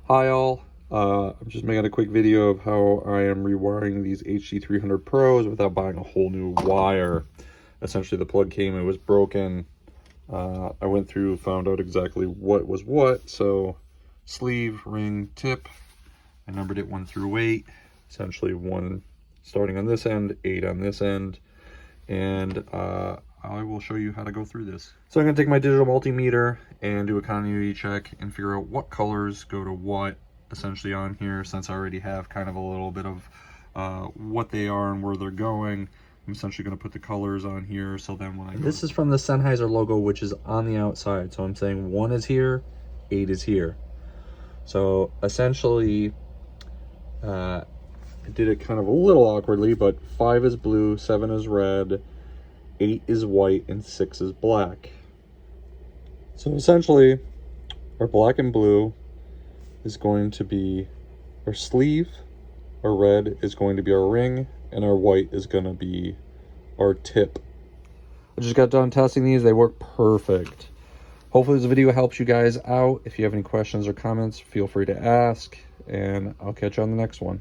Hi all, I'm just making a quick video of how I am rewiring these HD300 Pros without buying a whole new wire. Essentially the plug came, it was broken. I went through, found out exactly what was what. So sleeve, ring, tip, I numbered it 1 through 8. Essentially 1 starting on this end, 8 on this end. And I will show you how to go through this. So I'm going to take my digital multimeter and do a continuity check and figure out what colors go to what essentially on here, since I already have kind of a little bit of what they are and where they're going. I'm essentially going to put the colors on here, so then when I go... This is from the Sennheiser logo, which is on the outside. So I'm saying 1 is here, 8 is here. So essentially, I did it kind of a little awkwardly, but 5 is blue, 7 is red, 8 is white, and 6 is black. So essentially, our black and blue is going to be our sleeve, our red is going to be our ring, and our white is going to be our tip. I just got done testing these. They work perfect. Hopefully this video helps you guys out. If you have any questions or comments, feel free to ask, and I'll catch you on the next one.